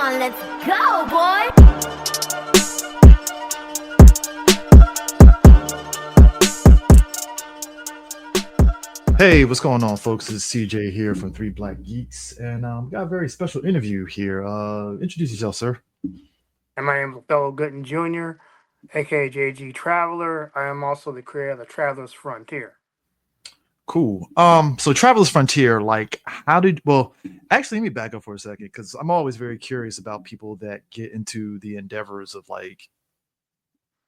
on, let's go, boy! Hey, what's going on, folks? It's CJ here from Three Black Geeks, and we got a very special interview here. Introduce yourself, sir. And my name is Fellow Gooden Jr., aka JG Traveler. I am also the creator of the Travelers Frontier. Cool. So Travelers Frontier, like, actually, let me back up for a second because I'm always very curious about people that get into the endeavors of like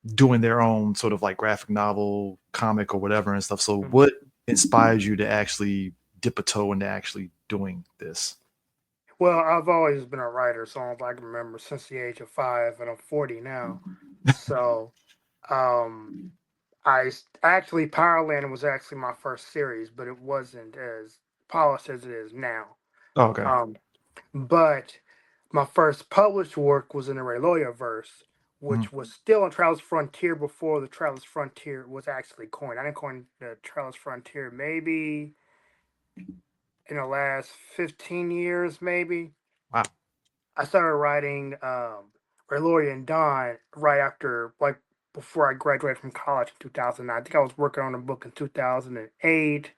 doing their own sort of like graphic novel, comic, or whatever and stuff. So, what inspires you to actually dip a toe into actually doing this? Well, I've always been a writer, so I can remember since the age of 5, and I'm 40 now. So, um, actually Powerland was actually my first series, but it wasn't as polished as it is now. Oh, okay. Um, but my first published work was in the Rayloya verse, Mhm. which was still in Travelers Frontier before the Travelers Frontier was actually coined. I didn't coin the Travelers Frontier maybe in the last 15 years, maybe. Wow. I started writing Rayloya and Dawn right after, like, before I graduated from college in 2009. I think I was working on a book in 2008.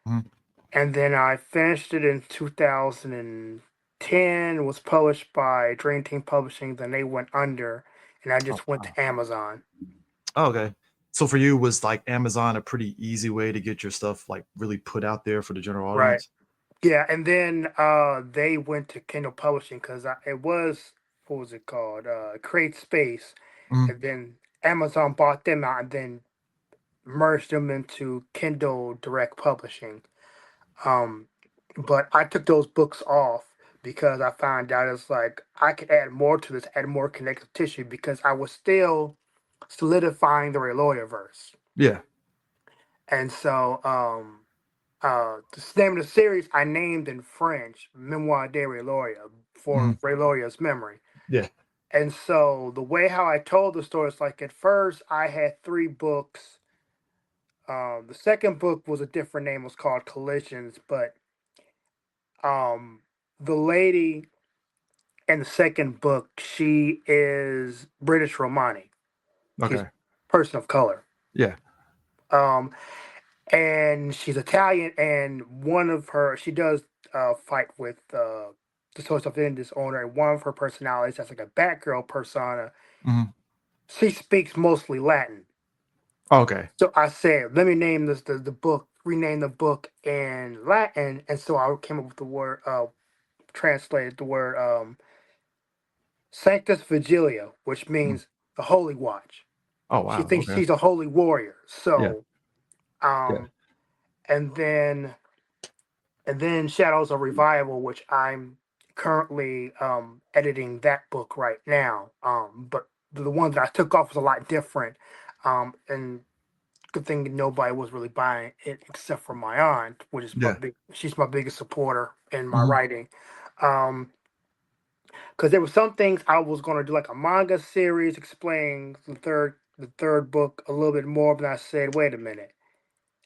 Mhm. And then I finished it in 2010. It was published by Dream Team Publishing. Then they went under, and I Oh, just went wow. to Amazon. Oh, okay. So for you, was like Amazon a pretty easy way to get your stuff like really put out there for the general Right. audience? Yeah, and then they went to Kindle Publishing because it was, what was it called? Create Space, Mhm. and then Amazon bought them out and then merged them into Kindle Direct Publishing. Um, but I took those books off because I found out it's like I could add more to this, add more connective tissue because I was still solidifying the Rayloya verse. Yeah. And so the name of the series I named in French Memoir de Rayloya for Mhm. Rayloya's memory. Yeah. And so the way how I told the story is like at first I had 3 books. The second book was a different name, it was called Collisions, but um the lady in the second book, she is British Romani. She's a Okay. person of color. Yeah. Um, and she's Italian, and she does fight with the social offenders owner, and one of her personalities, that's like a Batgirl persona, Mhm. she speaks mostly Latin. Okay. So I said, let me name this the book, rename the book in Latin, and so I came up with the word, translated the word Sanctus Vigilia, which Mhm. means the Holy Watch. Oh, She wow. thinks Okay. she's a holy warrior. Yeah. So, Yeah. um, and then Shadows of Revival, which I'm currently editing that book right now. But the one that I took off was a lot different. And good thing nobody was really buying it except for my aunt, which is Yeah. she's my biggest supporter in my Mhm. writing. Um, because there were some things I was gonna do like a manga series explaining the third book a little bit more, but I said, wait a minute,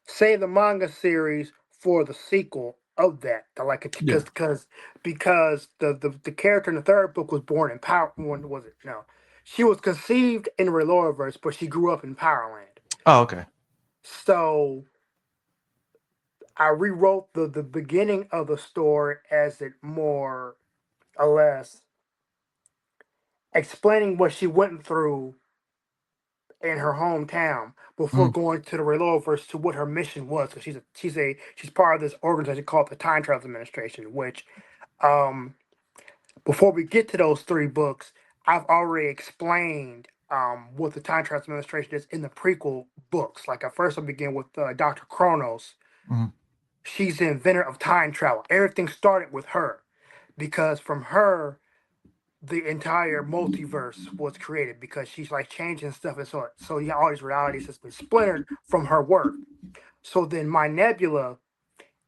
save the manga series for the sequel of that. I like it Yeah. because the character in the third book was born in Power. When was it? No, she was conceived in Reloraverse, but she grew up in Powerland. Oh, okay. So I rewrote the beginning of the story as it more or less explaining what she went through in her hometown before Mhm. going to the Reloverse to what her mission was. Because she's part of this organization called the Time Travel Administration. Which, um, before we get to those 3 books, I've already explained what the Time Travel Administration is in the prequel books. Like at first, I begin with Doctor Kronos. Mhm. She's the inventor of time travel. Everything started with her because from her the entire multiverse was created because she's like changing stuff, and so yeah, all these realities has been splintered from her work. So then my Nebula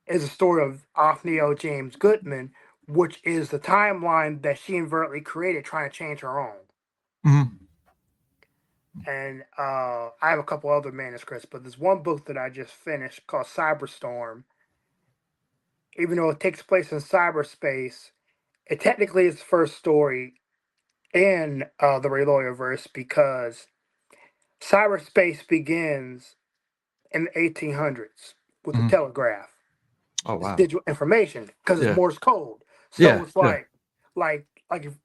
is a story of Othniel James Goodman, which is the timeline that she inadvertently created trying to change her own. Mhm. And I have a couple other manuscripts, but there's one book that I just finished called Cyberstorm. Even though it takes place in cyberspace, it technically is the first story in the Reloaderverse because cyberspace begins in the 1800s with the Mhm. telegraph. Oh It's wow. digital information because it's Yeah. Morse code. So Yeah. it's Yeah.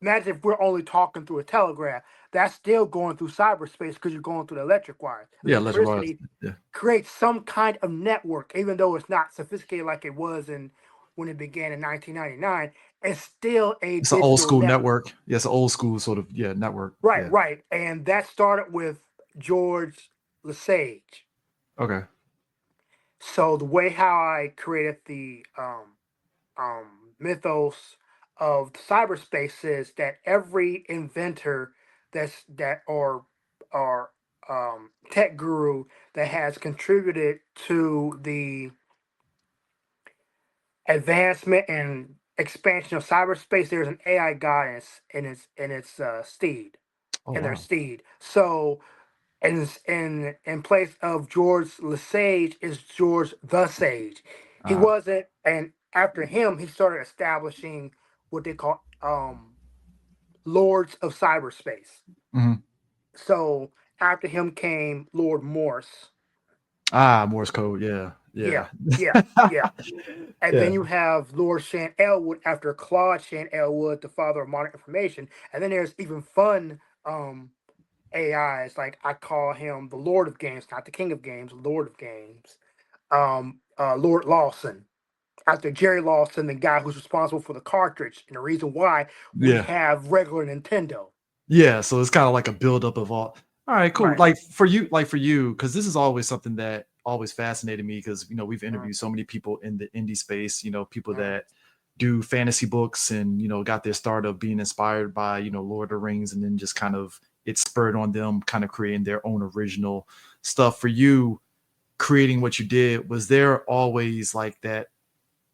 imagine if we're only talking through a telegraph, that's still going through cyberspace because you're going through the electric wires. Yeah. Electric wires. Electricity Yeah. creates some kind of network, even though it's not sophisticated like it was in when it began in 1999. It's still a It's an old digital school network. network. Yeah, it's an old school sort of network. Right, Yeah. right. And that started with George Lesage. Okay. So the way how I created the mythos of cyberspace is that every inventor or tech guru that has contributed to the advancement and expansion of cyberspace, there's an AI god in its steed Oh in their wow. steed. So in place of George Lesage is George the Sage. He Uh, wasn't, and after him, he started establishing what they call lords of cyberspace. mhm. So after him came Lord Morse. Morse code. Yeah. Yeah, Yeah. yeah, yeah. And then Yeah. you have Lord Shan Elwood after Claude Shan Elwood, the father of modern information. And then there's even fun AIs. Like I call him the Lord of Games, not the King of Games, Lord of Games. Lord Lawson, after Jerry Lawson, the guy who's responsible for the cartridge, and the reason why we Yeah. have regular Nintendo. Yeah. So it's kind of like a buildup of all. All right, cool. Right. Like for you, because this is always something that always fascinated me because we've Mhm, interviewed so many people in the indie space, people mhm, that do fantasy books and got their start of being inspired by, Lord of the Rings, and then just kind of it spurred on them kind of creating their own original stuff. For you, creating what you did, was there always like that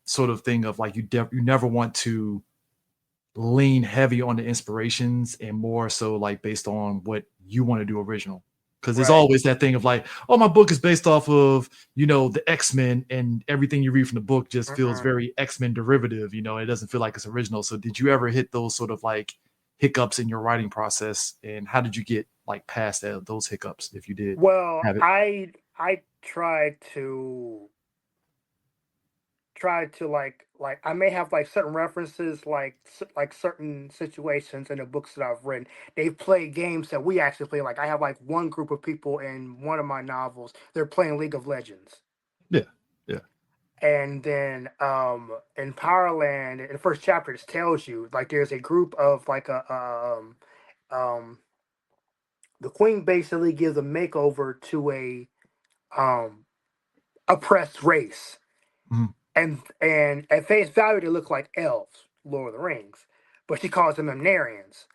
sort of thing of like you never want to lean heavy on the inspirations and more so like based on what you want to do original? Because there's right. always that thing of like, oh, my book is based off of the X-Men, and everything you read from the book just feels Mm-mm. very X-Men derivative. It doesn't feel like it's original. So did you ever hit those sort of like hiccups in your writing process, and how did you get like past those hiccups, if you did Well, have it? I try to like I may have like certain references like certain situations in the books that I've written. They play games that we actually play. Like I have like one group of people in one of my novels. They're playing League of Legends. Yeah, yeah, And then in Powerland, in the first chapter, it tells you like there's a group of like um the queen basically gives a makeover to a um oppressed race, mhm, and at face value they look like elves, Lord of the Rings, but she calls them Amnarians.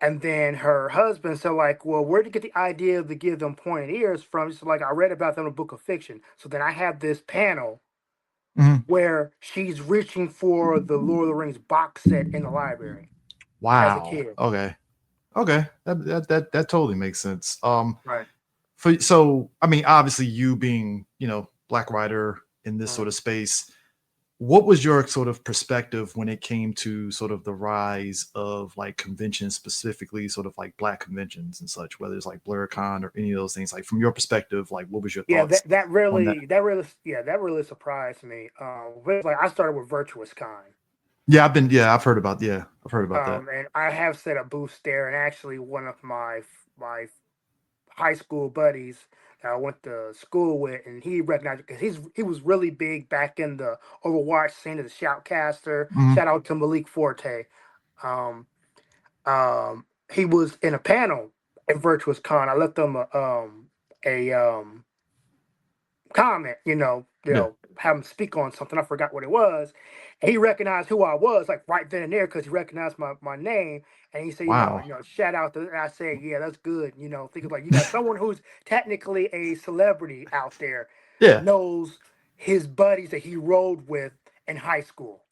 And then her husband said, like, well, where did you get the idea to give them pointed ears from? She's like, I read about them in a book of fiction. So then I have this panel mhm. where she's reaching for the Lord of the Rings box set in the library as a Wow. kid. Okay. Okay. That totally makes sense. Right. So I mean, obviously you being, black writer in this Mhm. sort of space, what was your sort of perspective when it came to sort of the rise of like conventions, specifically sort of like black conventions and such, whether it's like BlurCon or any of those things? Like from your perspective, like what was your Yeah, thoughts on that? that really surprised me. Like I started with Virtuous Con. I've heard about that. And I have set a booth there, and actually one of my high school buddies that I went to school with, and he recognized it because he was really big back in the Overwatch scene as a shoutcaster. Mhm. Shout out to Malik Forte. Um, he was in a panel at Virtuous Con. I left him a comment, Yeah. have him speak on something. I forgot what it was. And he recognized who I was, like right then and there, because he recognized my name. And he said, Wow. shout out to. And I said, yeah, that's good. Thinking like you got someone who's technically a celebrity out there Yeah. knows his buddies that he rode with in high school.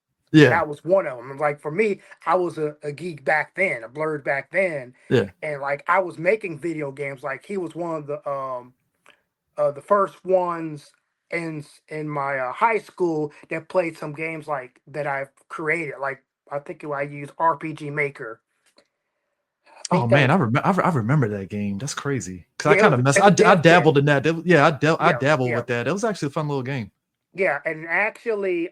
And Yeah. I was one of them. And like for me, I was a geek back then, a blurred back then, Yeah. and like I was making video games. Like he was one of the first ones in my high school that played some games like that I've created. Like I think I used RPG Maker. I Oh think that man, was I remember that game. That's crazy. Cause I yeah. kind of messed. It's a I dev kit. dabbled in that. Yeah, I Yeah, dabbled yeah, with that. It was actually a fun little game. yeah. And actually,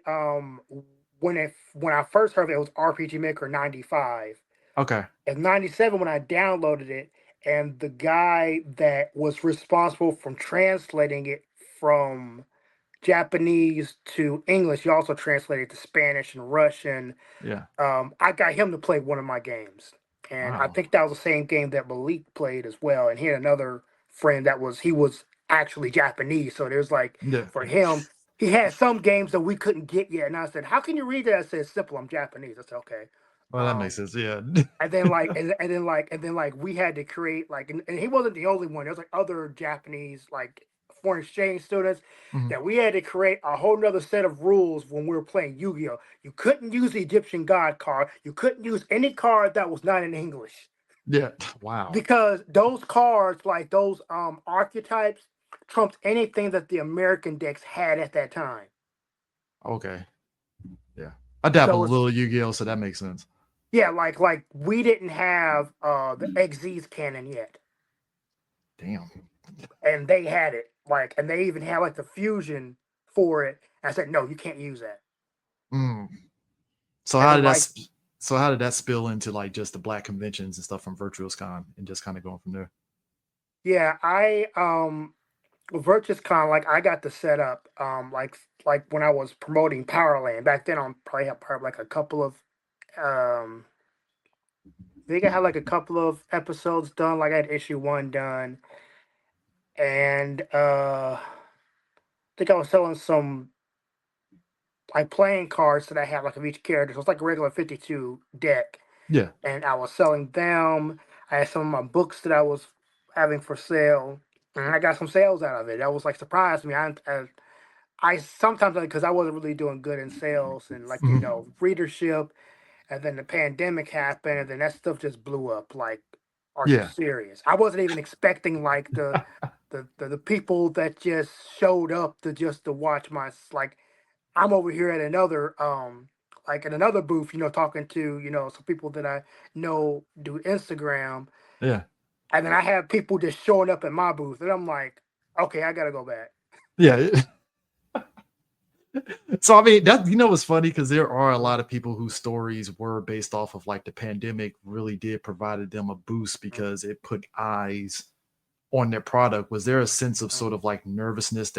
when I first heard of it was RPG Maker 95. Okay. In 97 when I downloaded it, and the guy that was responsible from translating it from Japanese to English, he also translated to Spanish and Russian. Yeah. I got him to play one of my games, and I Wow. think that was the same game that Malik played as well. And he had another friend that was actually Japanese, so there's like Yeah. for him, he had some games that we couldn't get yet. And I said, "How can you read that?" I said, "Simple. I'm Japanese." I said, "Okay." Well, that makes Um, sense. Yeah. and then we had to create like and he wasn't the only one. There was like other Japanese like foreign exchange students Mhm. that we had to create a whole nother set of rules when we were playing Yu-Gi-Oh. You couldn't use the Egyptian God card. You couldn't use any card that was not in English Yeah. Wow. because those cards, like those archetypes, trumped anything that the American decks had at that time. Okay. Yeah. I dabbled So a it's little Yu-Gi-Oh, so that makes sense. yeah, like we didn't have the XZ's canon yet. Damn. And they had it like, and they even had like the fusion for it. And I said, no, you can't use that. Mm. So And how then did that? like, So how did that spill into like just the black conventions and stuff from VirtuousCon and just kind of going from there? yeah, I Virtus Con, like I got to set up like when I was promoting Powerland back then. On probably had probably like a couple of um. I think I had like a couple of episodes done. Like I had issue one done, and I think I was selling some like playing cards that I had like of each character. So it's like a regular 52 deck, Yeah. and I was selling them. I had some of my books that I was having for sale, and I got some sales out of it. That was like surprised me. I sometimes because I wasn't really doing good in sales and like Mhm. readership, and then the pandemic happened, and then that stuff just blew up. Like, are you Yeah. serious? I wasn't even expecting like the people that just showed up to watch my like I'm over here at another like in another booth, talking to, some people that I know do Instagram. Yeah. And then I have people just showing up at my booth and I'm like, okay, I gotta go back. Yeah. So I mean that what's funny because there are a lot of people whose stories were based off of like the pandemic really did provided them a boost because it put eyes on their product. Was there a sense of sort Mhm. of like nervousness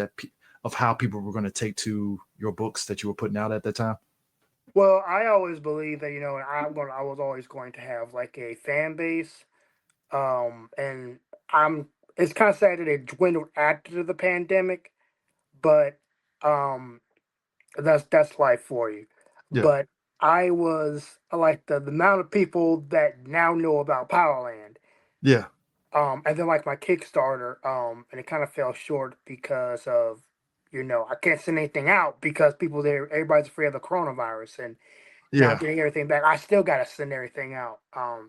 of how people were going to take to your books that you were putting out at that time? Well, I always believe that, I was always going to have like a fan base. And I'm it's kind of sad that it dwindled after the pandemic, but um that's life for you. Yeah. But I was like the amount of people that now know about Powerland. Yeah. And then like my Kickstarter, and it kind of fell short because of, I can't send anything out because people there, everybody's afraid of the coronavirus and not Yeah. getting everything back. I still gotta send everything out.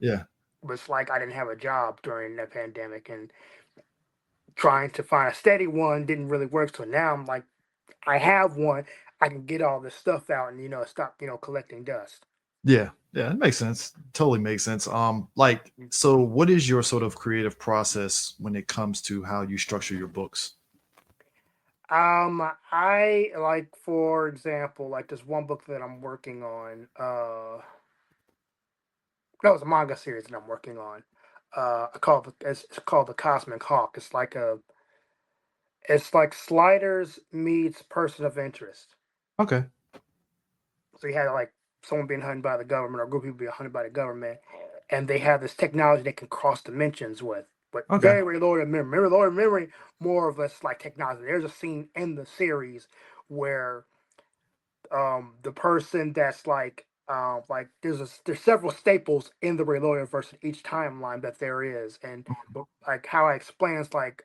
Yeah. But it's like I didn't have a job during the pandemic and trying to find a steady one didn't really work. So now I'm like, I have one. I can get all this stuff out and stop collecting dust. Yeah. Yeah. It makes sense. Totally makes sense. Like, so what is your sort of creative process when it comes to how you structure your books? I like, for example, like this one book that I'm working on. No, it's a manga series that I'm working on. It's called the Cosmic Hawk. It's like Sliders meets Person of Interest. Okay. So you had like someone being hunted by the government or a group of people being hunted by the government, and they have this technology they can cross dimensions with, but Okay. very, very low to memory. Very low to memory, more of us like technology. There's a scene in the series where the person that's like there's several staples in the Reloaded universe in each timeline that there is, and like how I explain it's like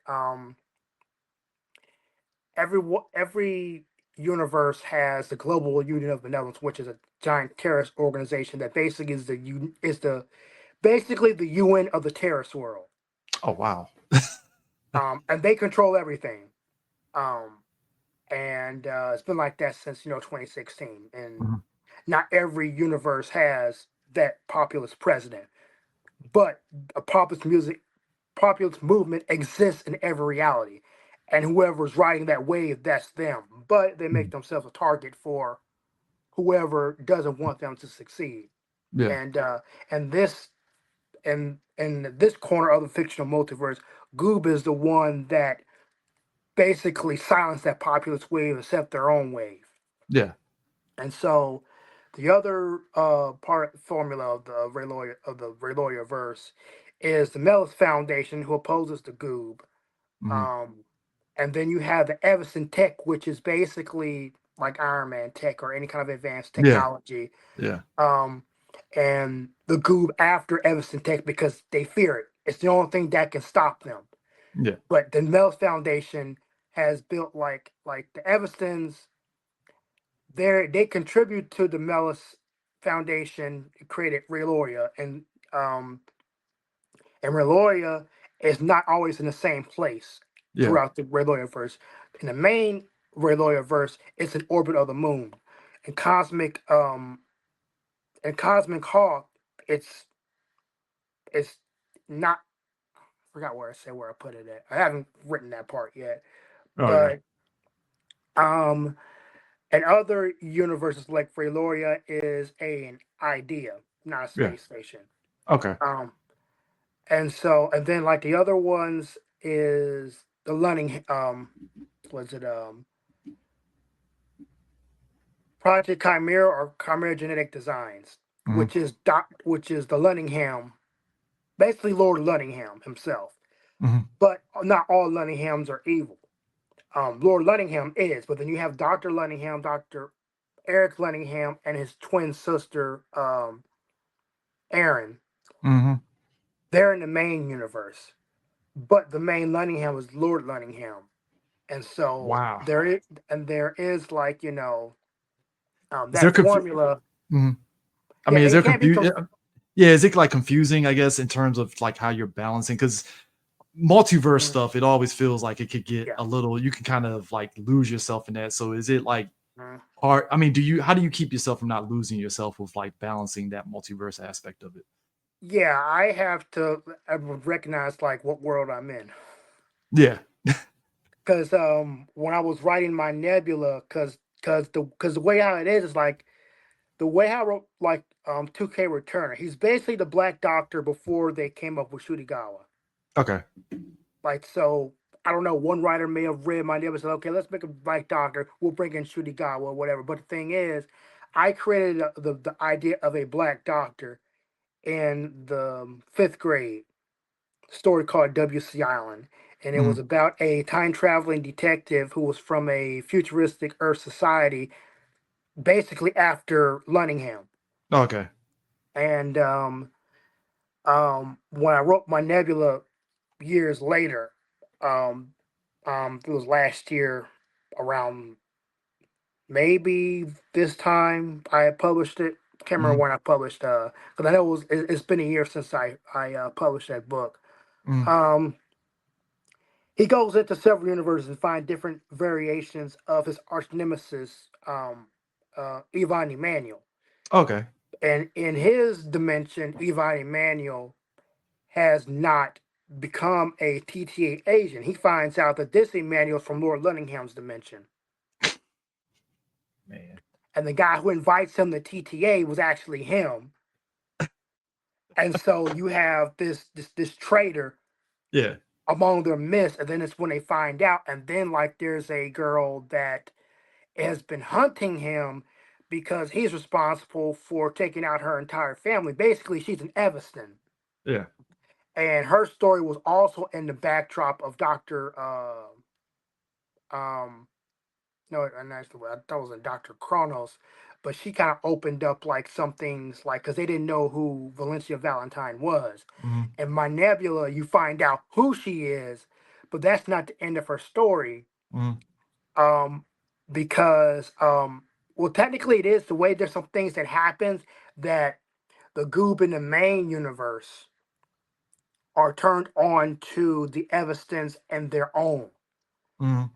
every universe has the Global Union of Benevolence, which is a giant terrorist organization that basically is the basically the UN of the terrorist world. Oh wow. And they control everything. Um, and it's been like that since 2016. And Mhm. not every universe has that populist president, but a populist movement exists in every reality, and whoever's riding that wave, that's them. But they make Mhm. themselves a target for whoever doesn't want them to succeed. Yeah. And this in this corner of the fictional multiverse, Goob is the one that basically silenced that populist wave and set their own wave. Yeah. And so the other part formula of the Rayloya verse is the Melis Foundation, who opposes the Goob. Hmm. Um, and then you have the Everson Tech, which is basically like Iron Man tech or any kind of advanced Yeah. technology. Yeah. Um, and the Goob after Everson Tech because they fear it. It's the only thing that can stop them. Yeah. But the Melis Foundation has built like the Everstons. They contribute to the Melis Foundation, created Reloria, um and Reloria is not always in the same place Yeah. throughout the Reloria verse. In the main Reloria verse, it's in orbit of the moon. In Cosmic Hawk, it's not, I forgot where I said where I put it at. I haven't written that part yet. Okay. But um and other universes like Freloria is an idea, not a Yeah. space station. Okay. Um, and then like the other ones is the Lunning. Was it Project Chimera or Chimera Genetic Designs, Hmm. which is the Lunningham, basically Lord Lunningham himself. Hmm. But not all Lunninghams are evil. Lord Lunningham is, but then you have Doctor Lunningham, Doctor Eric Lunningham, and his twin sister Aaron. Hmm. They're in the main universe, but the main Lunningham is Lord Lunningham, and so Wow. there is like Is there that confu- formula. Mhm. I Yeah, mean, is it there can't be. confusion? Yeah, is it like confusing, I guess, in terms of like how you're balancing? Because multiverse Mhm. stuff, it always feels like it could get Yeah. a little, you can kind of like lose yourself in that. So is it like Mhm. hard? I mean, how do you keep yourself from not losing yourself with like balancing that multiverse aspect of it? Yeah, I would recognize like what world I'm in. Yeah. Because when I was writing my Nebula, because the way how it is like the way how I wrote like 2K Returner. He's basically the Black Doctor before they came up with Shutigawa. Okay. Like, so I don't know. One writer may have read my name and said, "Okay, let's make a Black Doctor. We'll bring in Shutigawa or whatever." But the thing is, I created the idea of a Black Doctor in the fifth grade story called W.C. Island, and it was Mhm. about a time traveling detective who was from a futuristic Earth society, basically after Lunningham. Okay. And when I wrote my Nebula years later, um, it was last year around maybe this time I had published it. Can't remember Mhm. when I published because I know it's been a year since I published that book. Mhm. Um, he goes into several universes and find different variations of his arch nemesis, Ivan Emanuel. Okay. And in his dimension, Ivan Emanuel has not become a TTA agent. He finds out that this Emmanuel is from Lord Lunningham's dimension. Man. And the guy who invites him to TTA was actually him. And so you have this traitor Yeah. among their midst, and then it's when they find out, and then like there's a girl that has been hunting him because he's responsible for taking out her entire family. Basically, she's an Evanston. Yeah. And her story was also in the backdrop of Doctor um no, and that's the I thought it was a Dr. Kronos, but she kind of opened up like some things like because they didn't know who Valencia Valentine was. Mhm. And my Nebula, you find out who she is, but that's not the end of her story. Mhm. Um, because well, technically it is the way there's some things that happens that the Goob in the main universe are turned on to the Evastons and their own. Mhm.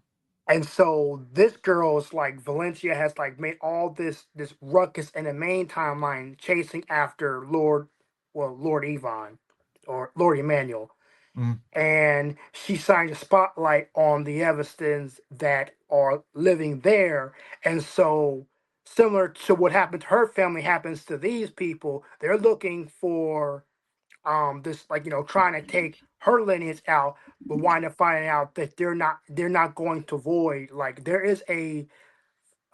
And so this girl's like Valencia has like made all this ruckus in the main timeline, chasing after Lord Yvonne or Lord Emmanuel, Mm. and she shines a spotlight on the Everstons that are living there. And so, similar to what happened to her family, happens to these people. They're looking for this, like, trying to take her lineage out, but wind up finding out that they're not going to void. Like, there is a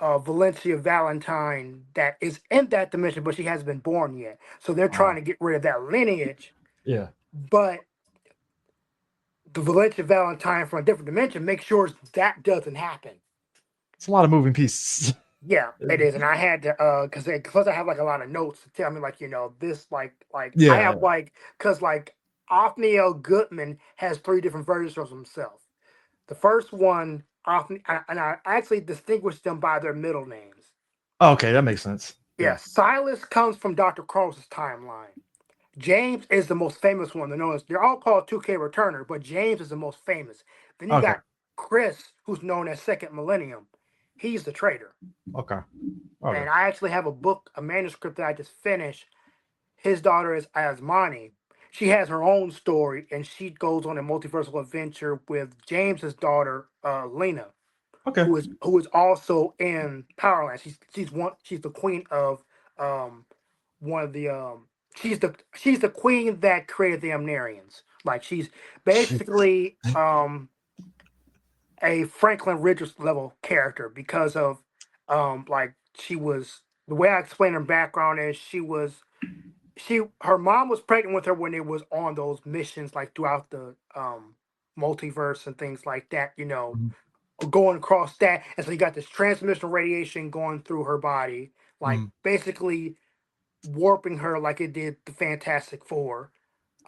Valencia Valentine that is in that dimension, but she hasn't been born yet. So they're trying to get rid of that lineage, Yeah, but the Valencia Valentine from a different dimension makes sure that doesn't happen. it's a lot of moving pieces. Yeah, it is, and I had to because I have like a lot of notes to tell me, like, this, like I Yeah. have like, because like Othniel Goodman has three different versions of himself. The first one, and I actually distinguished them by their middle names. Okay, that makes sense. Yeah, Yeah. Silas comes from Dr. Cross's timeline. James is the most famous one. They're all called 2K Returner, but James is the most famous. Then you Okay. got Chris, who's known as Second Millennium. He's the traitor. Okay. Okay. And I actually have a manuscript that I just finished. His daughter is Asmani. She has her own story, and she goes on a multiversal adventure with James's daughter, Lena, Okay. who is also in Powerland. She's the queen of um one of the she's the queen that created the Amnarians. Like, she's Jeez. basically a Franklin Richards level character because of like, she was, the way I explain her background is her mom was pregnant with her when it was on those missions, like throughout the multiverse and things like that, Mhm. going across that. And so you got this transmission radiation going through her body, like Mhm. basically warping her like it did the Fantastic Four.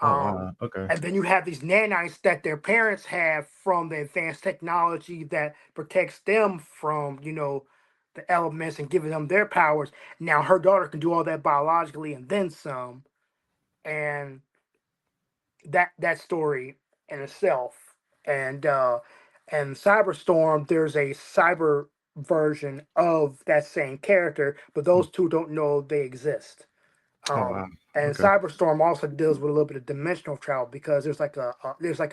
Oh Um, wow. Okay. and then you have these nanites that their parents have from the advanced technology that protects them from, the elements and giving them their powers. Now her daughter can do all that biologically and then some. And that story in itself. And Cyberstorm, there's a cyber version of that same character, but Mm. those two don't know they exist. Oh wow. And Okay. Cyberstorm also deals with a little bit of dimensional travel because there's like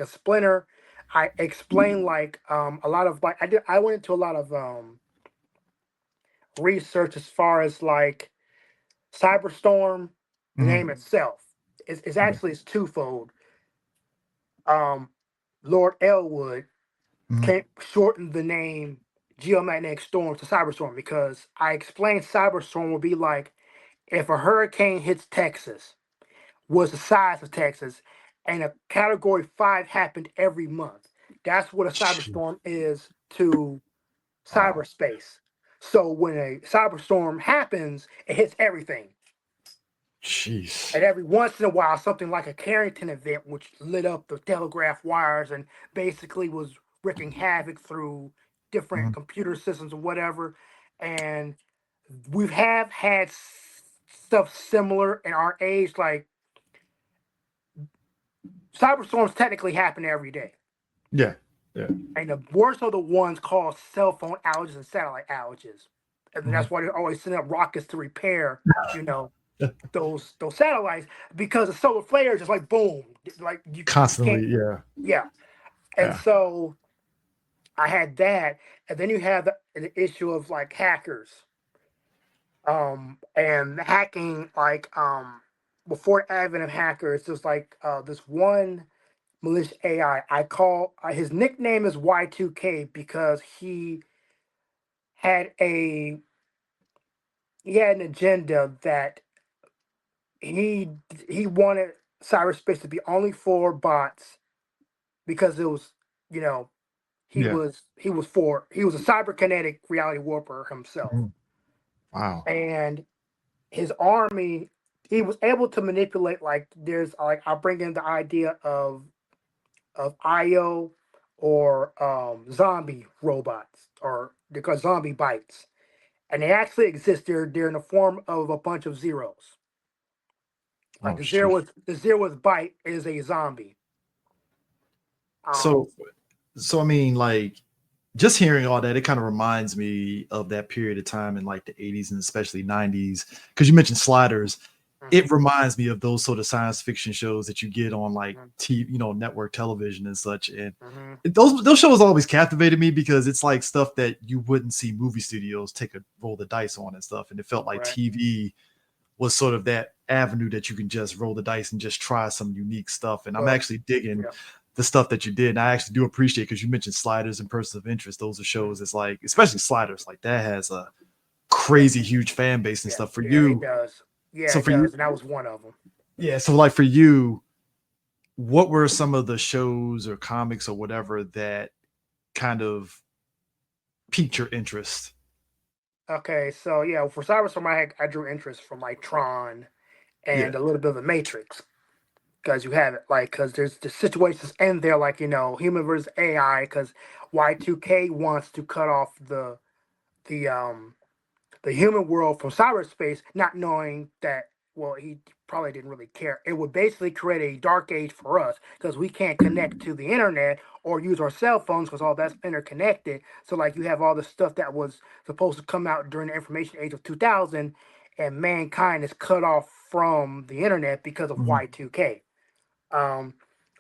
a splinter. I explain like a lot of, like, I went into a lot of research as far as like Cyberstorm. The Mhm. name itself is Okay. actually it's twofold. Um, Lord Elwood Mhm. can't shorten the name Geomagnetic Storm to Cyberstorm because I explained Cyberstorm would be like if a hurricane hits Texas, was the size of Texas, and a Category 5 happened every month. That's what a Jeez. cyberstorm is to Wow. cyberspace. So when a cyberstorm happens, it hits everything. Jeez. And every once in a while, something like a Carrington event, which lit up the telegraph wires and basically was wreaking havoc through different Mhm. computer systems or whatever. And we have had stuff similar in our age, like cyberstorms technically happen every day. Yeah. Yeah. And the worst are the ones called cell phone outages and satellite outages. And Mhm. that's why they're always sending up rockets to repair, you know, those satellites, because the solar flares just like boom, like you can't. Constantly. Yeah. Yeah. And Yeah. so I had that, and then you have the issue of like hackers, and hacking, like before the advent of hackers, there's like this one malicious AI. I call his nickname is Y2K because had a he had an agenda that he he wanted cyberspace to be only for bots because it was, you know Yeah. he was a cyberkinetic reality warper himself. Mhm. Wow. And his army, he was able to manipulate, like, there's like, I'll bring in the idea of IO or zombie robots, or because zombie bites, and they actually exist. They're in the form of a bunch of zeros. Like Oh shit. the zeroth bite is a zombie. Um, So, so I mean, like, just hearing all that, it kind of reminds me of that period of time in like the 80s and especially 90s. Because you mentioned Sliders, Mhm, it reminds me of those sort of science fiction shows that you get on like mhm, TV, network television and such. And mhm. those shows always captivated me because it's like stuff that you wouldn't see movie studios take a roll the dice on and stuff. And it felt like Right. TV was sort of that avenue that you can just roll the dice and just try some unique stuff. And I'm Well, actually digging yeah. the stuff that you did. And I actually do appreciate because you mentioned Sliders and Persons of Interest. Those are Mhm. shows. It's like, especially Sliders, like that has a Yeah. crazy huge fan base and Yeah. stuff for Yeah. It you. does. Yeah, So it for you, does, and that was one of them. yeah. So like for you, what were some of the shows or comics or whatever that kind of piqued your interest? Okay, so yeah, for Cyberstorm, I drew interest from like Tron Yeah. and a little bit of the Matrix because you have it like because there's the situations in there like human versus AI because Y2K wants to cut off the the human world from cyberspace, not knowing that, well, he probably didn't really care. It would basically create a dark age for us because we can't connect to the internet or use our cell phones because all that's interconnected. So, like, you have all the stuff that was supposed to come out during the information age of 2000, and mankind is cut off from the internet because of Mhm. Y2K. Um,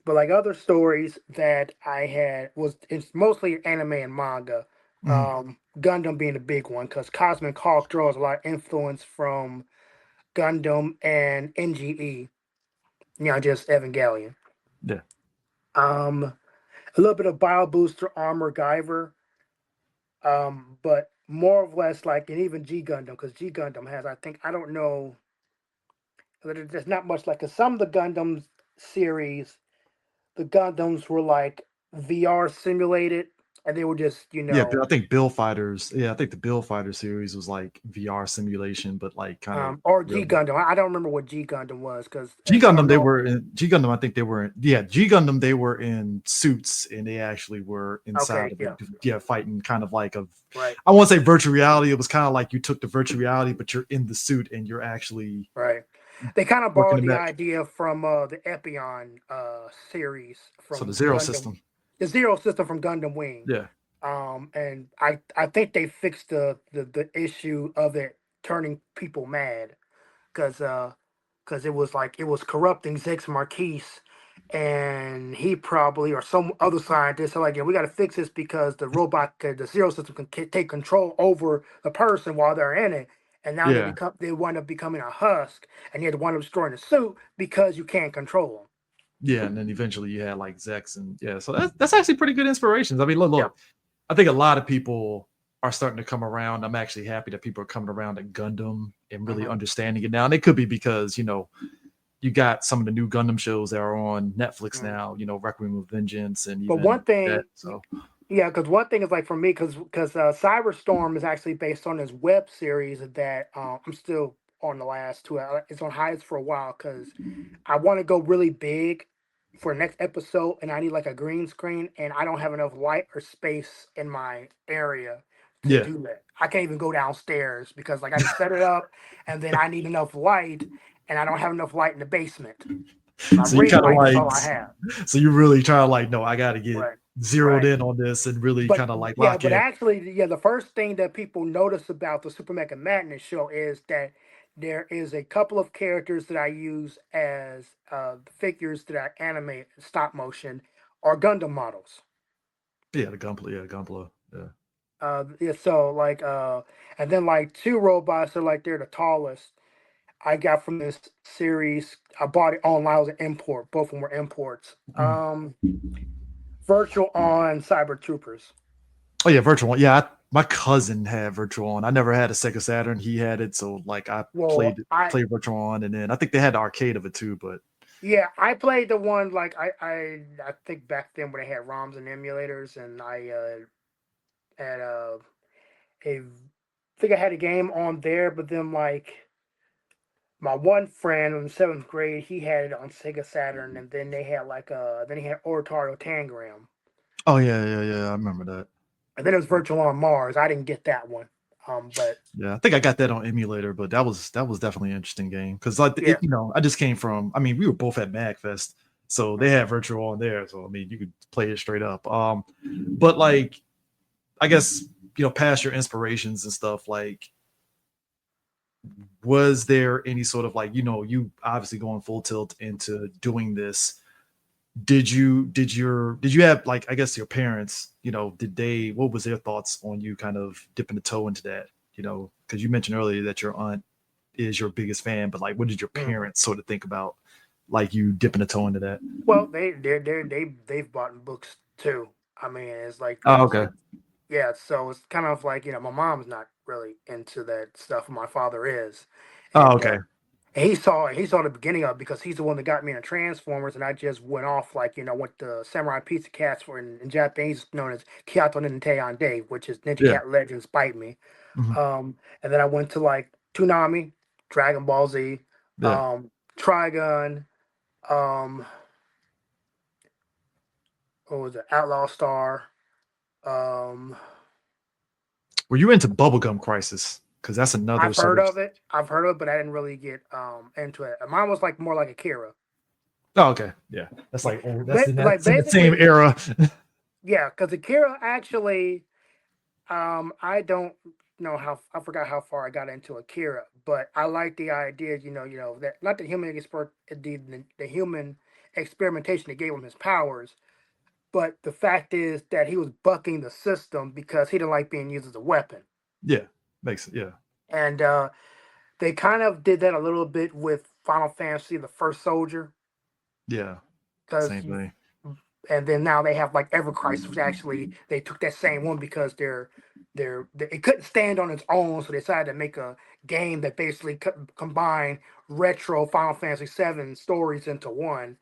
but like other stories that I had was it's mostly anime and manga. Mhm. Gundam being the big one because Cosmic Hawk draws a lot of influence from Gundam and NGE, just Evangelion. Yeah. Um, a little bit of Bio Booster, Armor Guyver, but more or less like, and even G Gundam because G Gundam has, I think, I don't know, there's not much like, 'cause some of the Gundam series, the Gundams were like VR simulated, and they were just, Yeah, I think Bill Fighters. Yeah, I think the Bill Fighter series was like VR simulation, but like kind of or G real. Gundam. I don't remember what G Gundam was because G I don't Gundam, they know. were in G Gundam. I think they were in, yeah, G Gundam. They were in suits and they actually were inside Okay, of it. yeah, Yeah, fighting kind of like a, right, I won't say virtual reality. It was kind of like you took the virtual reality, but you're in the suit and you're actually right. They kind of working borrowed the the mech. idea from the Epion series So the from zero Gundam, system. the Zero system from Gundam Wing. Yeah, And I think they fixed the issue of it turning people mad because it was like it was corrupting Zex Marquise, and he probably or some other scientists are like, yeah, we got to fix this because the robot, the Zero system can take control over the person while they're in it, and now yeah, they wind up becoming a husk, and you had to wind up destroying the suit because you can't control yeah. And then eventually you had like Zex and yeah. So that's actually pretty good inspirations. I mean, them. look. I think a lot of people are starting to come around. I'm actually happy that people are coming around to Gundam and Yeah. really understanding it now. And it could be because, you got some of the new Gundam shows that are on Netflix Mhm. now, Requiem of Vengeance and But even one that. thing, So, yeah, because one thing is like for me, because Cyberstorm is actually based on this web series that I'm still on the last two. It's on hiatus for a while because I want to go really big for the next episode, and I need like a green screen, and I don't have enough light or space in my area to yeah. do that. I can't even go downstairs because like I just set it up, and then I need enough light, and I don't have enough light in the basement. My So you ring kind of light is like, all I have. so you really try to like, no, I got to get Right. zeroed Right. in on this and really But kind of like yeah, lock but in. actually, yeah, the first thing that people notice about the Super Mega Madness show is that there is a couple of characters that I use as figures that I animate stop motion or Gundam models. Yeah, the Gunpla. Yeah, Gunpla. Yeah. Yeah, so like, and then like two robots are like they're the tallest. I got from this series. I bought it online. It was an import. Both of them were imports. Mhm. Virtual on Cyber Troopers. Oh yeah, Virtual One. Yeah, my cousin had Virtual On. I never had a Sega Saturn. He had it, so like I Well, played Virtual On, and then I think they had the arcade of it too. But yeah, I played the one like I think back then when they had ROMs and emulators, and I had a think I had a game on there, but then like my one friend in seventh grade, he had it on Sega Saturn, and then they had like then he had Oratorio Tangram, oh yeah, yeah, yeah, I remember that. and then it was Virtual on Mars. I didn't get that one, but Yeah, I think I got that on emulator, but that was definitely an interesting game because like yeah, I just came from. I mean, we were both at MagFest, so they mhm, had Virtual On there. So I mean, you could play it straight up. But like I guess, past your inspirations and stuff, like, was there any sort of like, you obviously going full tilt into doing this? Did you have, like, I guess your parents, what was their thoughts on you kind of dipping the toe into that? Because you mentioned earlier that your aunt is your biggest fan, but like, what did your parents sort of think about like you dipping a toe into that? Well, they've bought books too. I mean, Oh, it's okay. like yeah. So it's kind of like my mom's not really into that stuff. My father is, Oh, and okay. and he saw the beginning of it because he's the one that got me into Transformers, and I just went off like went the Samurai Pizza Cats for in Japanese known as Kyato Ninja Ande, which is Ninja Yeah. Cat Legends Bite Me. Mhm. And then I went to like Toonami, Dragon Ball Z, Yeah. Trigun, um, what was it, Outlaw Star. Um, Were you into Bubblegum Crisis? Because that's another I've sort heard of. of it. I've heard of it, but I didn't really get into it. Mine was like more like Akira. Oh, okay. Yeah. That's Yeah, like, oh, that's like in the same basically, era. yeah, because Akira actually, I don't know how I forgot how far I got into Akira, but I like the idea, that not the human the human experimentation that gave him his powers, but the fact is that he was bucking the system because he didn't like being used as a weapon. Yeah. Makes it. Yeah. And they kind of did that a little bit with Final Fantasy, the First Soldier, Yeah. because Same thing. and then now they have like Ever Crisis, which actually they took that same one because it couldn't stand on its own, so they decided to make a game that basically combined retro Final Fantasy VII stories into one.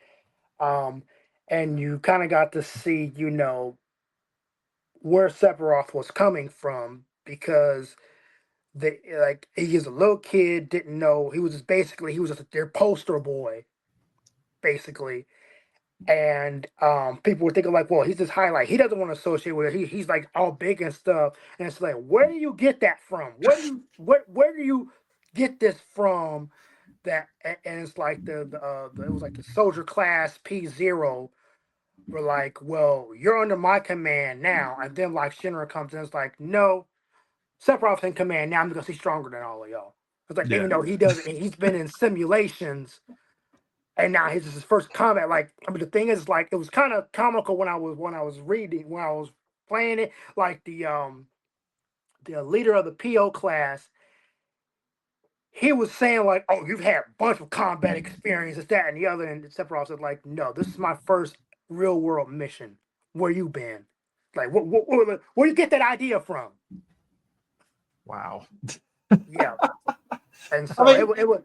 Um, and you kind of got to see, where Sephiroth was coming from because he is a little kid, didn't know he was just their poster boy, basically. And people were thinking like, well, he's this highlight. He doesn't want to associate with it. He's like all big and stuff. And it's like, where do you get that from? Where do you get this from? And it's like it was like the soldier class P0 were like, well, you're under my command now. And then like Shinra comes in, it's like, no, Sephiroth's in command now because he's stronger than all of y'all. It's like, Yeah. he doesn't. He's been in simulations and now this is his first combat. Like, I mean, the thing is, like, it was kind of comical when I was reading, when I was playing it. Like the leader of the PO class, he was saying like, "Oh, you've had a bunch of combat experiences, that and the other." And Sephiroth said like, "No, this is my first real world mission. Where you been? Like, where you get that idea from?" Wow. Yeah, and I so mean, it was.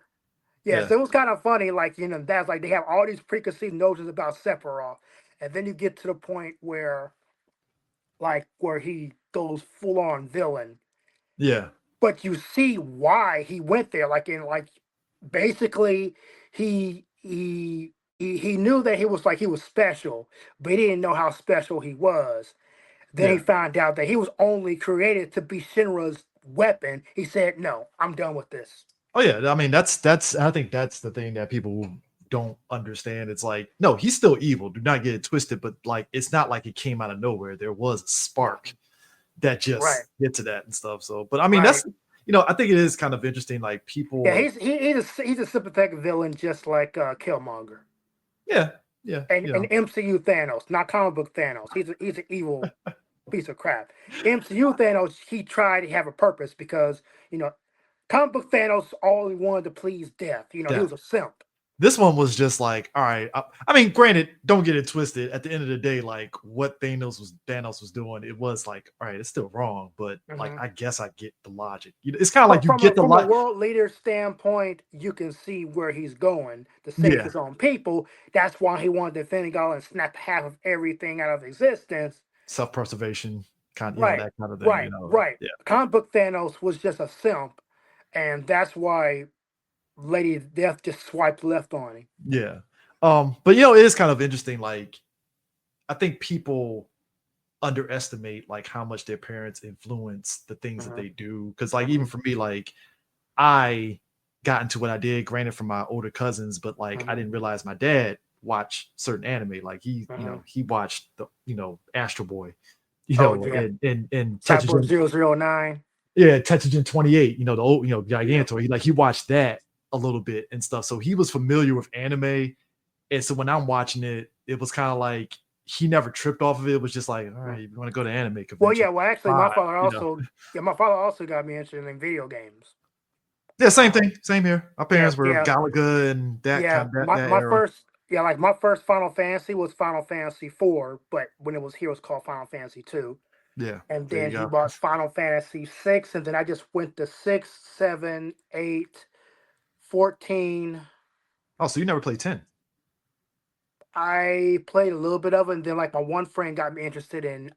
Yeah, yeah. so it was kind of funny, like, that's like they have all these preconceived notions about Sephiroth, and then you get to the point where he goes full on villain, Yeah. but you see why he went there. Basically, he knew that he was special, but he didn't know how special he was. Then he Yeah. found out that he was only created to be Shinra's weapon. He said, "No, I'm done with this." Oh yeah, I mean that's I think that's the thing that people don't understand. It's like, no, he's still evil. Do not get it twisted, but like it's not like it came out of nowhere. There was a spark that Right, just get to that and stuff. So, but I mean right. that's I think it is kind of interesting. Like Yeah, people, he's a sympathetic villain, just like Killmonger yeah, yeah, and MCU Thanos, not comic book Thanos. He's an evil piece of crap. MCU Thanos, he tried to have a purpose because comic book Thanos all he wanted to please death. He yeah. was a simp. This one was just like, all right. I mean, granted, don't get it twisted. At the end of the day, like what Thanos was doing, it was like, all right, it's still wrong, but like Hmm. I guess I get the logic. It's kind of like you get the From a lot. world leader standpoint, you can see where he's going to save Yeah, his own people. That's why he wanted to defend all and snap half of everything out of existence. self-preservation kind, Right, that kind of thing. right. Yeah, Comic book Thanos was just a simp, and that's why Lady Death just swiped left on him. yeah. But it is kind of interesting. Like, I think people underestimate like how much their parents influence the things that Hmm. they do. Because like even Hmm. for me, like I got into what I did, granted from my older cousins, but like I Hmm. didn't realize my dad watched certain anime. Like he, Hmm. he watched the, Astro Boy, you Oh know, yeah, in Cyber Tetragen, 009. yeah, Tetragen 28, you know, the old, Yeah. Gigantor. He watched that a little bit and stuff. So he was familiar with anime. And so when I'm watching it, it was kind of like he never tripped off of it. It was just like, all right, you want to go to anime Well, convention? yeah. Well, actually, Fine, you know. my father also got me interested in video games. Yeah, same Um, thing. Same here. Our yeah, parents were yeah, Galaga and that yeah. kind of that My era. first, yeah, like my first Final Fantasy was Final Fantasy 4, but when it was here, it was called Final Fantasy 2. Yeah, And there then you he go. bought Final Fantasy 6, and then I just went to 6, 7, 8, 14. Oh, so you never played 10? I played a little bit of it, and then like my one friend got me interested in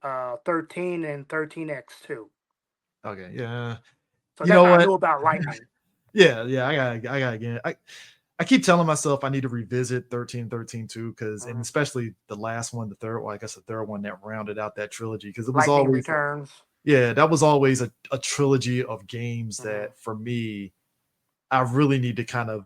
13 and 13X2. Okay, yeah. So You that's know how I what? knew about Lightning. Yeah, yeah. I got again. I keep telling myself I need to revisit 13 too, because and Mhm. especially the last one, the third, well, I guess the third one that rounded out that trilogy, because it was Lightning always like, Returns. yeah, that was always a trilogy of games Mhm. that for me, I really need to kind of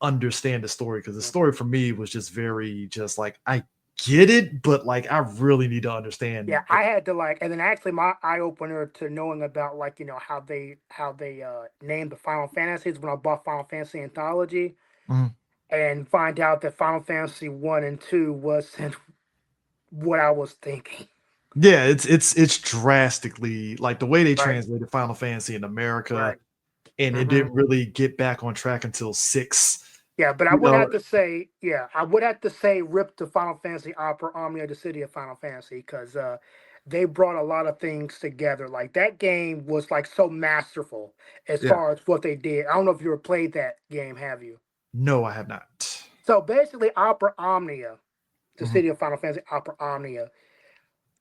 understand the story, because the Mhm. story for me was just very just like I get it, but like I really need to understand Yeah, I had to like, and then actually my eye opener to knowing about like how they named the Final Fantasies when I bought Final Fantasy Anthology Mhm. and find out that Final Fantasy 1 and 2 wasn't what I was thinking. Yeah, it's drastically like the way they Right, translated Final Fantasy in America, right. and it Hmm. didn't really get back on track until 6. Yeah, but I You would know, have to say, yeah, I would have to say rip to Final Fantasy Opera Omnia, the City of Final Fantasy, because they brought a lot of things together. Like that game was like so masterful as yeah. far as what they did. I don't know if you ever played that game, have you? No, I have not. So basically, Opera Omnia, the Mhm. City of Final Fantasy Opera Omnia,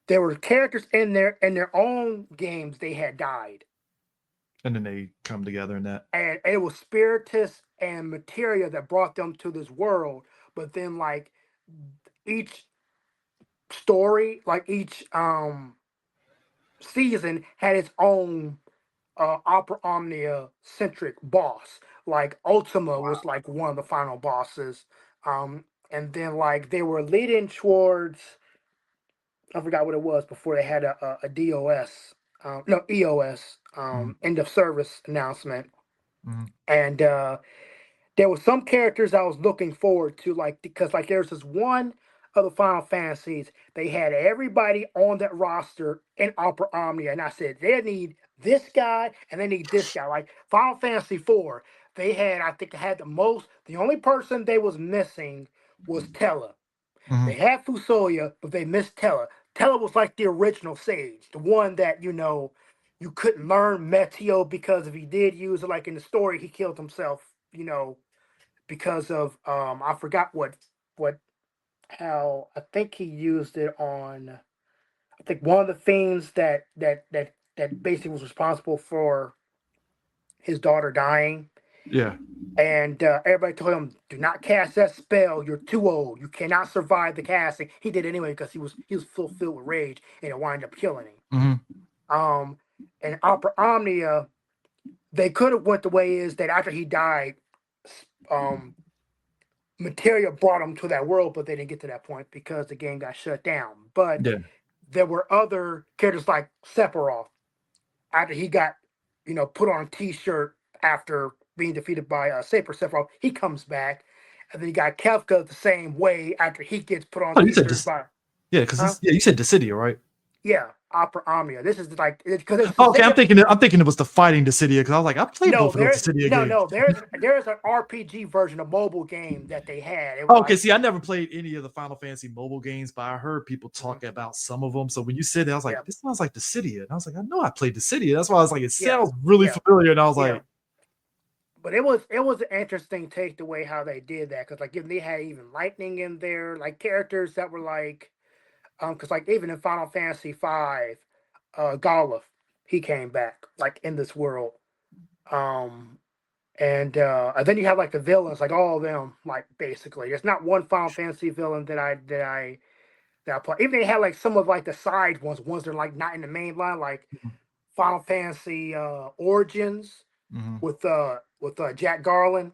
there were characters in their own games they had died, And then they come together in that. and it was spiritists and materia that brought them to this world. But then, like each story, like each season had its own Opera Omnia centric boss. Like Ultima was like one of the final bosses, and then like they were leading towards, I forgot what it was before they had a DOS, no EOS, Mhm, end of service announcement, mhm. and there were some characters I was looking forward to, like because like there's this one of the Final Fantasies, they had everybody on that roster in Opera Omnia, and I said they need this guy and they need this guy. Like Final Fantasy 4, they had I think they had the most. The only person they was missing was Tella. They Mhm. had Fusoya, but they missed Tella. Tella was like the original Sage, the one that you couldn't learn Meteo because if he did use it, like in the story, he killed himself. Because of I forgot what how I think he used it on. I think one of the things that basically was responsible for his daughter dying. Yeah. And everybody told him, "Do not cast that spell. You're too old. You cannot survive the casting." He did anyway because he was filled with rage, and it wound up killing him. Mhm. Um, and Opera Omnia, they could have went the way is that after he died, um, Materia brought him to that world, but they didn't get to that point because the game got shut down. But Yeah. there were other characters like Sephiroth after he got, put on a T-shirt after being defeated by Saber Sephiroth. He comes back, and then you got Kefka the same way after he gets put on Oh, a you said T-shirt this. by, Yeah, because huh? you said Dissidia, right? Yeah, Opera Omnia. This is like because it's the Oh, okay, city. I'm thinking it was the fighting Dissidia, because I was like, I played No, both of those there, Dissidia no, games. no. There's an RPG version, a mobile game that they had. It was Okay, like, see, I never played any of the Final Fantasy mobile games, but I heard people mhm, talk about some of them. So when you said that, I was yeah, like, this sounds like Dissidia. And I was like, I know I played Dissidia. That's why I was like, it yeah, sounds really yeah, familiar. And I was yeah. like, But it was an interesting take the way how they did that because like they had even lightning in there, like characters that were like because like even in Final Fantasy 5, Goluf, he came back like in this world. Um and then you have like the villains, like all of them, like basically. There's not one Final Fantasy villain that I play. Even they had like some of like the side ones that are like not in the main line, like Final Fantasy Origins mhm. with Jack Garland.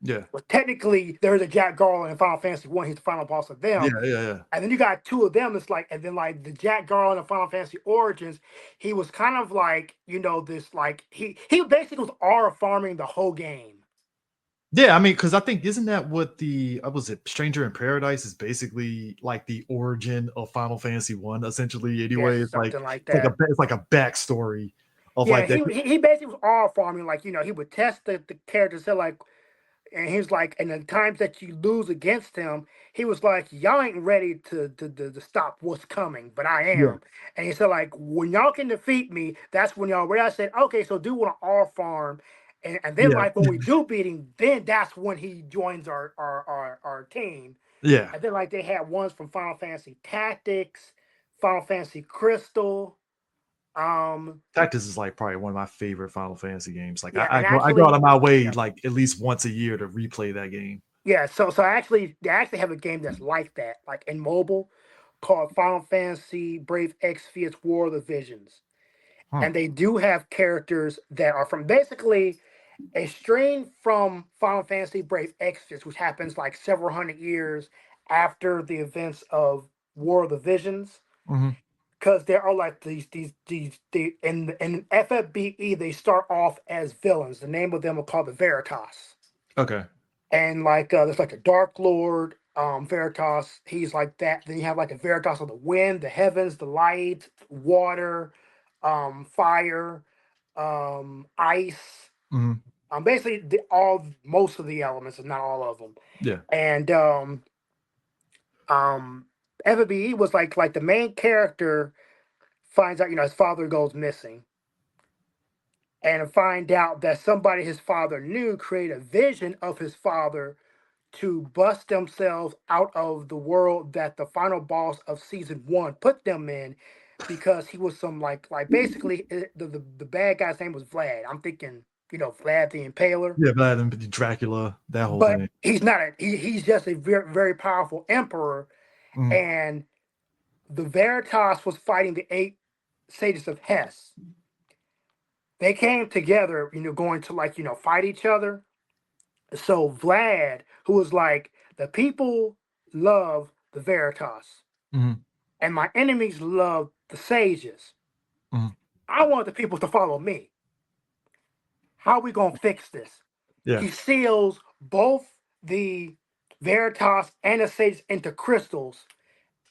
Yeah. Well, technically, there's a Jack Garland in Final Fantasy 1. He's the final boss of them. Yeah. And then you got two of them. It's like, and then like the Jack Garland of Final Fantasy Origins, he was kind of like, this like he basically was R farming the whole game. Yeah, I mean, because I think isn't that what the was it Stranger in Paradise is basically like the origin of Final Fantasy One, essentially. Yeah, Anyway, something like it's like that. it's like a backstory of Yeah, like that. he basically was R farming. Like, he would test the characters. So like, and he was like, and the times that you lose against him, he was like, y'all ain't ready to stop what's coming, but I Yeah, am. And he said, like, when y'all can defeat me, that's when y'all ready. I said, okay, so do want to all farm. And then yeah, like when we do beat him, then that's when he joins our team. yeah. And then like they had ones from Final Fantasy Tactics, Final Fantasy Crystal. Tactics is like probably one of my favorite Final Fantasy games. Like Yeah, and I go out actually, of my way yeah. like at least once a year to replay that game. Yeah, so actually, they actually have a game that's like that, like in mobile, called Final Fantasy Brave Exvius War of the Visions, Huh. and they do have characters that are from basically a strain from Final Fantasy Brave Exvius, which happens like several hundred years after the events of War of the Visions, Hmm. because there are like in FFBE they start off as villains. The name of them are called the Veritas. Okay. And like there's like a Dark Lord, Veritas. He's like that. Then you have like a Veritas of the wind, the heavens, the light, water, fire, ice. Hmm. Basically most of the elements, if not all of them. Yeah. And um, FBE was like the main character finds out his father goes missing, and find out that somebody his father knew created a vision of his father to bust themselves out of the world that the final boss of season 1 put them in, because he was some like basically the bad guy's name was Vlad. I'm thinking Vlad the Impaler, Yeah, Vlad and Dracula, that whole but thing. he's not he's just a very very powerful emperor. Mhm. And the Veritas was fighting the 8 sages of Hess. They came together, going to fight each other. So Vlad, who was like, the people love the Veritas, Mhm. and my enemies love the sages. Mhm. I want the people to follow me. How are we gonna fix this? Yeah. He seals both the Veritas and the sages into crystals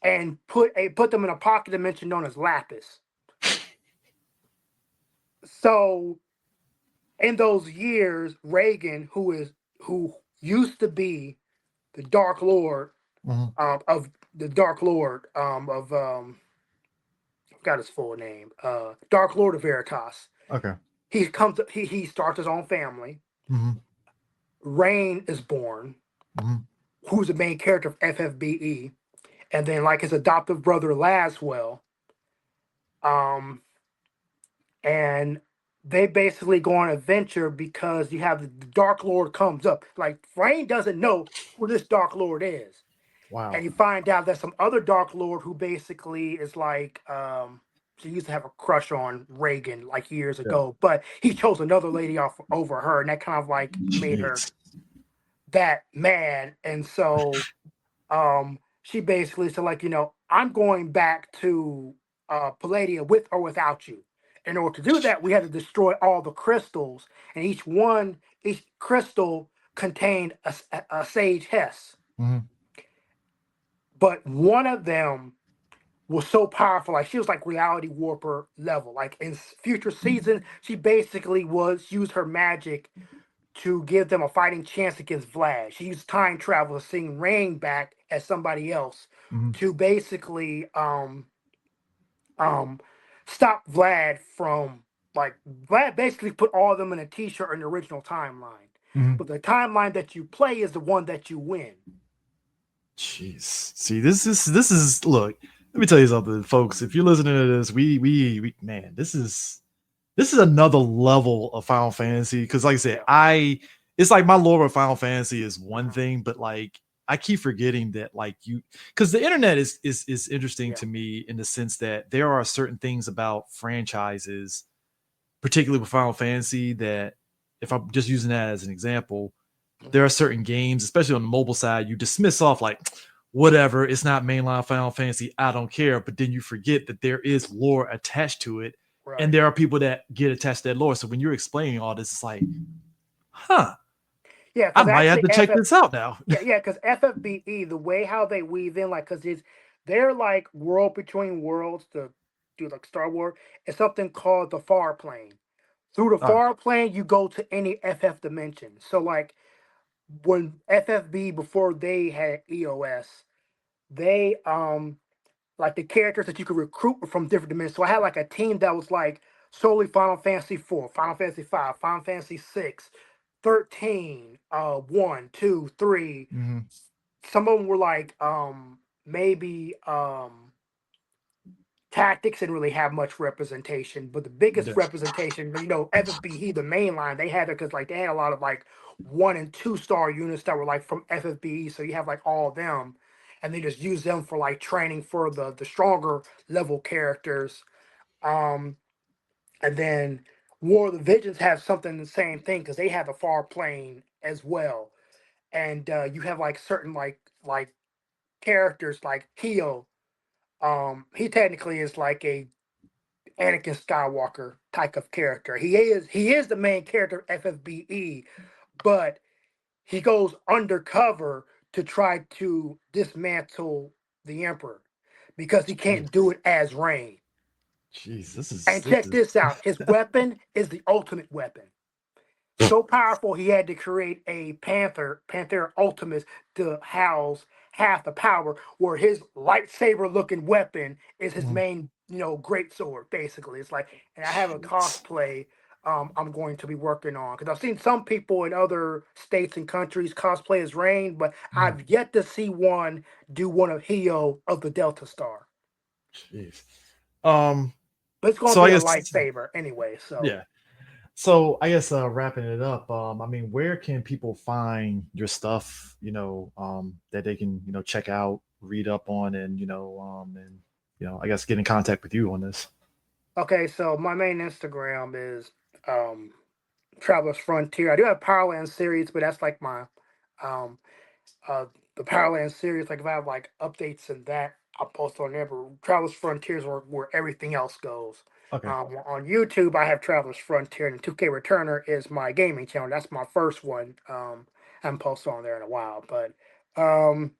and put them in a pocket dimension known as Lapis. So in those years, Reagan, who used to be the Dark Lord Mhm. of the Dark Lord of I forgot his full name. Dark Lord of Veritas. Okay. He starts his own family. Mhm. Rain is born, Mhm. who's the main character of FFBE, and then like his adoptive brother Laswell. Um, and they basically go on an adventure because you have the Dark Lord comes up. Like Rain doesn't know who this Dark Lord is. Wow. And you find out that some other Dark Lord who basically is like she used to have a crush on Reagan like years Yeah. ago, but he chose another lady off over her, and that kind of like made her Jeez. that mad. And so she basically said like, I'm going back to Palladia with or without you. In order to do that, we had to destroy all the crystals, and each crystal contained a sage Hess. Mhm. But one of them was so powerful. Like she was like reality warper level. Like in future seasons, she basically used her magic to give them a fighting chance against Vlad. She used time travel to sing Rain back as somebody else Mhm. to basically um stop Vlad from like Vlad basically put all of them in a t-shirt in the original timeline. Mhm. But the timeline that you play is the one that you win. Jeez. See, this is look, let me tell you something, folks. If you're listening to this, we man, this is another level of Final Fantasy. Cause like I said, Yeah. it's like my lore of Final Fantasy is one thing, but like I keep forgetting that like because the internet is interesting Yeah. to me in the sense that there are certain things about franchises, particularly with Final Fantasy, that if I'm just using that as an example, there are certain games, especially on the mobile side, you dismiss off like whatever, it's not mainline Final Fantasy, I don't care. But then you forget that there is lore attached to it, Right. and there are people that get attached to that lore. So when you're explaining all this, it's like, huh, Yeah, I because might have actually to check this out now. yeah, because FFBE, the way how they weave in, like, because they're like world between worlds to do like Star Wars. It's something called the far plane. Through the Ah, far plane, you go to any FF dimension. So like when FFB before they had EOS, they like the characters that you could recruit were from different dimensions. So I had like a team that was like solely Final Fantasy 4, Final Fantasy 5, Final Fantasy 6, 13, 1, 2, 3. mhm. Some of them were like maybe tactics didn't really have much representation, but the biggest Yes. representation, FFBE, the main line, they had it because like they had a lot of like 1 and 2 star units that were like from FFBE, so you have like all of them, and they just use them for like training for the stronger level characters. Um, and then War of the Visions have something the same thing because they have a far plane as well, and you have like certain like characters like Keo. He technically is like a Anakin Skywalker type of character. He is the main character of FFBE, but he goes undercover to try to dismantle the Emperor because he can't do it as Reign. Jeez, And this check this is out: his weapon is the ultimate weapon. So powerful, he had to create a Panther Ultimus, to house half the power, where his lightsaber looking weapon is his Mhm. main, great sword, basically. It's like, and I have a Jeez. cosplay I'm going to be working on because I've seen some people in other states and countries cosplay as Rain, but Mhm. I've yet to see one do one of Hio of the Delta Star. Jeez. Um, But it's going to so be I a guess lightsaber anyway, so. yeah. So I guess wrapping it up, I mean, where can people find your stuff, that they can, check out, read up on, and I guess get in contact with you on this. Okay, so my main Instagram is um Travelers Frontier. I do have Powerland series, but that's like my um uh the Powerland series. Like if I have like updates and that, I'll post on there. But Travelers Frontiers where everything else goes. Okay. On YouTube, I have Travelers Frontier, and 2K Returner is my gaming channel. That's my first one. I haven't posted on there in a while, but um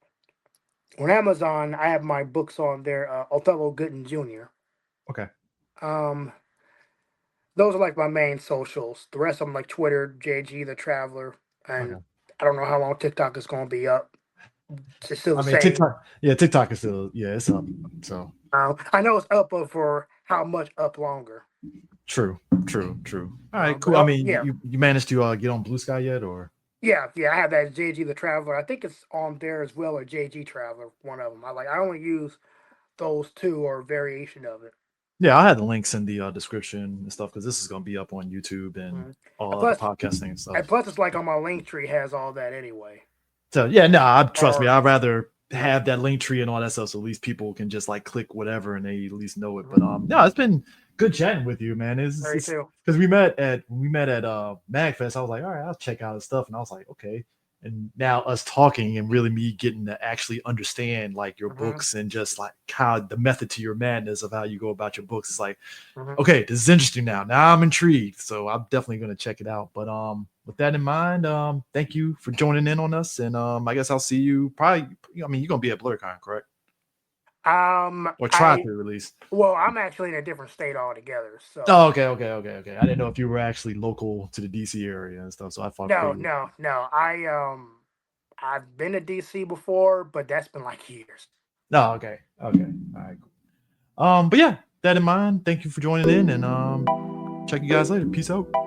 on Amazon, I have my books on there. Othello Gooden Jr. Okay. Um, those are like my main socials. The rest of them like Twitter, JG the Traveler, and Okay. I don't know how long TikTok is going to be up. It's still I the mean, same. TikTok. Yeah, TikTok is still. Yeah, it's up. So I know it's up for how much up longer. true. True. True. All right. But Cool. I mean, yeah, you managed to get on Blue Sky yet, or? yeah. I have that JG the Traveler. I think it's on there as well, or JG Traveler. One of them. I only use those two or variation of it. Yeah, I'll have the links in the description and stuff because this is going to be up on YouTube and Mhm. all And other plus, podcasting and stuff. it's like on my link tree has all that anyway. So yeah, no, trust me, Or I'd rather mhm, have that link tree and all that stuff so at least people can just like click whatever and they at least know it. But no, it's been good chatting with you, man. very It's too. because we met at Magfest. I was like, all right, I'll check out his stuff, and I was like, okay. And now us talking and really me getting to actually understand like your Hmm. books and just like how the method to your madness of how you go about your books. It's like, Hmm. okay, this is interesting now. Now I'm intrigued. So I'm definitely gonna check it out. But with that in mind, thank you for joining in on us. And I guess I'll see you probably. I mean, you're gonna be at BlurCon, correct? Or try I to at least. Well, I'm actually in a different state altogether. So Oh, okay. I didn't know if you were actually local to the DC area and stuff. So I thought no, figured. no, no. I've been to DC before, but that's been like years. No, okay. All right, cool. But yeah, that in mind, thank you for joining in and check you guys later. Peace out.